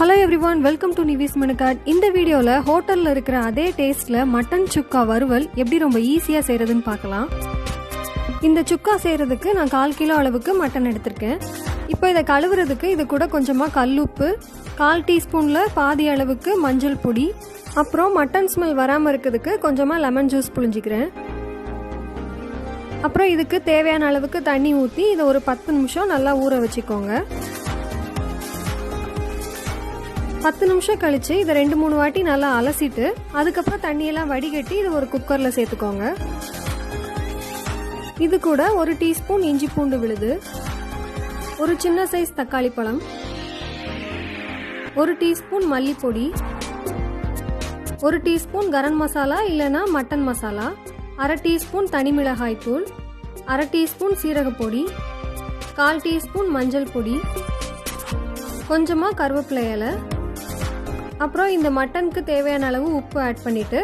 Hello everyone, welcome to Nivis Menu Card. இந்த வீடியோல ஹோட்டல்ல இருக்கிற அதே டேஸ்ட்ல மட்டன் சுக்கா வறுவல் எப்படி ரொம்ப ஈஸியா செய்யறதுன்னு பார்க்கலாம். இந்த சுக்கா செய்யறதுக்கு நான் 1/4 கிலோ அளவுக்கு மட்டன் எடுத்திருக்கேன். இப்போ இதை கழுவுறதுக்கு இது கூட கொஞ்சமா கல்லுப்பு, 1/4 டீஸ்பூன்ல பாதி அளவுக்கு மஞ்சள் பொடி, அப்புறம் மட்டன் ஸ்மெல் வராம இருக்கிறதுக்கு கொஞ்சமா லெமன் ஜூஸ் புழிஞ்சிக்கிறேன். அப்புறம் இதுக்கு தேவையான அளவுக்கு தண்ணி ஊற்றி இதை ஒரு 10 நிமிஷம் நல்லா ஊற வச்சுக்கோங்க. 10 நிமிஷம் கழிச்சு இதை 2-3 வாட்டி நல்லா அலசிட்டு அதுக்கப்புறம் தண்ணியெல்லாம் வடிகட்டி இது ஒரு குக்கர்ல சேர்த்துக்கோங்க. இது கூட 1 டீஸ்பூன் இஞ்சி பூண்டு விழுது, ஒரு சின்ன சைஸ் தக்காளி பழம், 1 டீஸ்பூன் மல்லிப்பொடி, 1 டீஸ்பூன் கரம் மசாலா இல்லைன்னா மட்டன் மசாலா, 1/2 டீஸ்பூன் தனி மிளகாய் தூள், 1/2 டீஸ்பூன் சீரகப்பொடி, 1/4 டீஸ்பூன் மஞ்சள் பொடி, கொஞ்சமா கருவேப்பிலை இலை, அப்புறம் இந்த மட்டனுக்கு தேவையான அளவு உப்பு ஆட் பண்ணிட்டு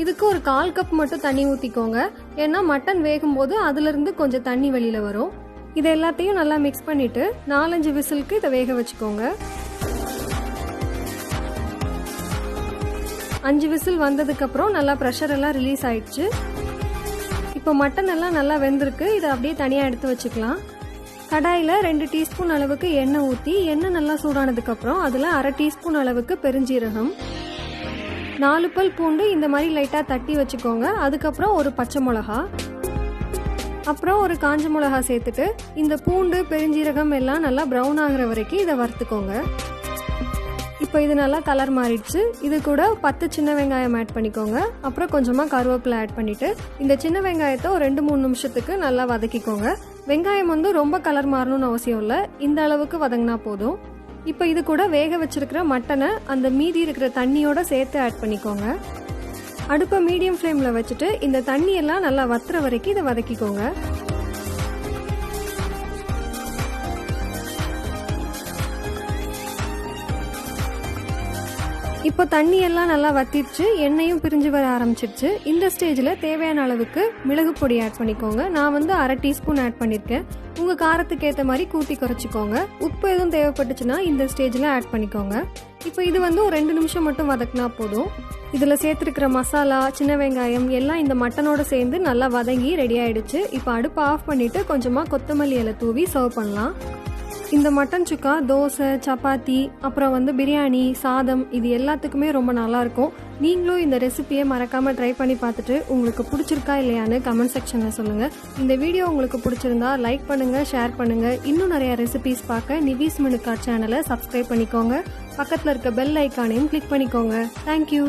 இதுக்கு ஒரு 1/4 கப் மட்டும் தண்ணி ஊற்றிக்கோங்க. ஏன்னா மட்டன் வேகும் போது அதுல இருந்து கொஞ்சம் தண்ணி வெளியில வரும். இது எல்லாத்தையும் நல்லா மிக்ஸ் பண்ணிட்டு 4-5 விசிலுக்கு இதை வேக வச்சுக்கோங்க. 5 விசில் வந்ததுக்கு அப்புறம் நல்லா ப்ரெஷர் எல்லாம் ரிலீஸ் ஆயிடுச்சு. இப்போ மட்டன் எல்லாம் நல்லா வெந்திருக்கு. இதை அப்படியே தனியா எடுத்து வச்சுக்கலாம். கடாயில் 2 டீஸ்பூன் அளவுக்கு எண்ணெய் ஊற்றி எண்ணெய் நல்லா சூடானதுக்கு அப்புறம் அதில் 1/2 டீஸ்பூன் அளவுக்கு பெருஞ்சீரகம், 4 பல் பூண்டு இந்த மாதிரி லைட்டாக தட்டி வச்சுக்கோங்க. அதுக்கப்புறம் ஒரு பச்சை மிளகா, அப்புறம் ஒரு காஞ்ச மிளகா சேர்த்துட்டு இந்த பூண்டு பெருஞ்சீரகம் எல்லாம் நல்லா ப்ரௌன் ஆகிற வரைக்கும் இதை வறுத்துக்கோங்க. இப்போ இது நல்லா கலர் மாறிடுச்சு. இது கூட 10 சின்ன வெங்காயம் ஆட் பண்ணிக்கோங்க. அப்புறம் கொஞ்சமாக கருவேப்பிலை ஆட் பண்ணிட்டு இந்த சின்ன வெங்காயத்தை ஒரு 2-3 நிமிஷத்துக்கு நல்லா வதக்கிக்கோங்க. வெங்காயம் ரொம்ப கலர் மாறணும்னு அவசியம் இல்லை, இந்த அளவுக்கு வதங்கினா போதும். இப்போ இது கூட வேக வச்சிருக்கிற மட்டனை அந்த மீதி இருக்கிற தண்ணியோட சேர்த்து ஆட் பண்ணிக்கோங்க. அடுப்பை மீடியம் ஃப்ளேமில் வச்சுட்டு இந்த தண்ணியெல்லாம் நல்லா வத்துற வரைக்கும் இதை வதக்கிக்கோங்க. இப்போ தண்ணி எல்லாம் நல்லா வத்திடுச்சு, எண்ணெயும் பிரிஞ்சு வர ஆரம்பிச்சிடுச்சு. இந்த ஸ்டேஜில் தேவையான அளவுக்கு மிளகு பொடி ஆட் பண்ணிக்கோங்க. நான் 1/2 டீஸ்பூன் ஆட் பண்ணியிருக்கேன். உங்கள் காரத்துக்கு ஏற்ற மாதிரி கூட்டி குறைச்சிக்கோங்க. உப்பு எதுவும் தேவைப்பட்டுச்சுன்னா இந்த ஸ்டேஜில் ஆட் பண்ணிக்கோங்க. இப்போ இது ஒரு 2 நிமிஷம் மட்டும் வதக்கினா போதும். இதில் சேர்த்துருக்கிற மசாலா, சின்ன வெங்காயம் எல்லாம் இந்த மட்டனோட சேர்ந்து நல்லா வதங்கி ரெடி ஆயிடுச்சு. இப்போ அடுப்பை ஆஃப் பண்ணிவிட்டு கொஞ்சமாக கொத்தமல்லி இலை தூவி சர்வ் பண்ணலாம். இந்த மட்டன் சுக்கா தோசை, சப்பாத்தி, அப்புறம் பிரியாணி, சாதம் இது எல்லாத்துக்குமே ரொம்ப நல்லாயிருக்கும். நீங்களும் இந்த ரெசிபியை மறக்காமல் ட்ரை பண்ணி பார்த்துட்டு உங்களுக்கு பிடிச்சிருக்கா இல்லையான்னு கமெண்ட் செக்ஷனில் சொல்லுங்கள். இந்த வீடியோ உங்களுக்கு பிடிச்சிருந்தா லைக் பண்ணுங்கள், ஷேர் பண்ணுங்கள். இன்னும் நிறையா ரெசிபிஸ் பார்க்க நிவிஸ் மெனு கார்ட் சேனலை சப்ஸ்கிரைப் பண்ணிக்கோங்க. பக்கத்தில் இருக்க பெல் ஐக்கானையும் கிளிக் பண்ணிக்கோங்க. தேங்க்யூ.